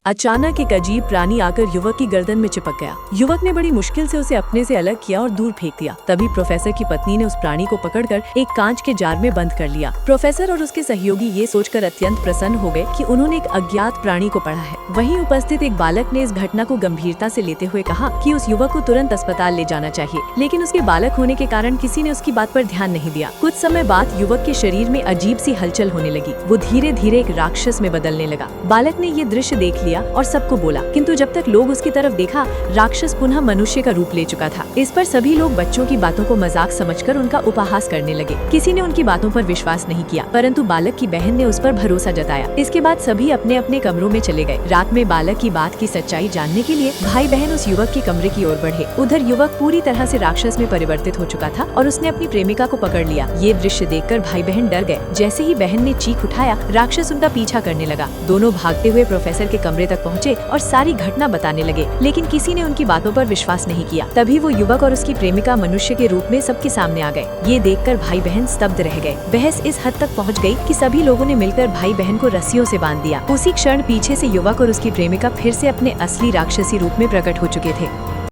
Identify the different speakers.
Speaker 1: अचानक एक अजीब प्राणी आकर युवक की गर्दन में चिपक गया। युवक ने बड़ी मुश्किल से उसे अपने से अलग किया और दूर फेंक दिया। तभी प्रोफेसर की पत्नी ने उस प्राणी को पकड़कर एक कांच के जार में बंद कर लिया। प्रोफेसर और उसके सहयोगी ये सोचकर अत्यंत प्रसन्न हो गए कि उन्होंने एक अज्ञात प्राणी को पढ़ा है। वहीं उपस्थित एक बालक ने इस घटना को गंभीरता से लेते हुए कहा कि उस युवक को तुरंत अस्पताल ले जाना चाहिए, लेकिन उसके बालक होने के कारण किसी ने उसकी बात पर ध्यान नहीं दिया। कुछ समय बाद युवक के शरीर में अजीब सी हलचल होने लगी। वो धीरे धीरे एक राक्षस में बदलने लगा। बालक ने ये दृश्य देख लिया और सबको बोला, किंतु जब तक लोग उसकी तरफ देखा, राक्षस पुनः मनुष्य का रूप ले चुका था। इस पर सभी लोग बच्चों की बातों को मजाक समझकर उनका उपहास करने लगे। किसी ने उनकी बातों पर विश्वास नहीं किया, परंतु बालक की बहन ने उस पर भरोसा जताया। इसके बाद सभी अपने अपने कमरों में चले गए। रात में बालक की बात की सच्चाई जानने के लिए भाई बहन उस युवक के कमरे की ओर बढ़े। उधर युवक पूरी तरह से राक्षस में परिवर्तित हो चुका था और उसने अपनी प्रेमिका को पकड़ लिया। ये दृश्य देखकर भाई बहन डर गए। जैसे ही बहन ने चीख उठाया, राक्षस उनका पीछा करने लगा। दोनों भागते हुए प्रोफेसर के कमरे तक पहुँचे और सारी घटना बताने लगे, लेकिन किसी ने उनकी बातों पर विश्वास नहीं किया। तभी वो युवक और उसकी प्रेमिका मनुष्य के रूप में सबके सामने आ गए। ये देखकर भाई बहन स्तब्ध रह गए। बहस इस हद तक पहुंच गई कि सभी लोगों ने मिलकर भाई बहन को रस्सियों से बांध दिया। उसी क्षण पीछे से युवक और उसकी प्रेमिका फिर से अपने असली राक्षसी रूप में प्रकट हो चुके थे।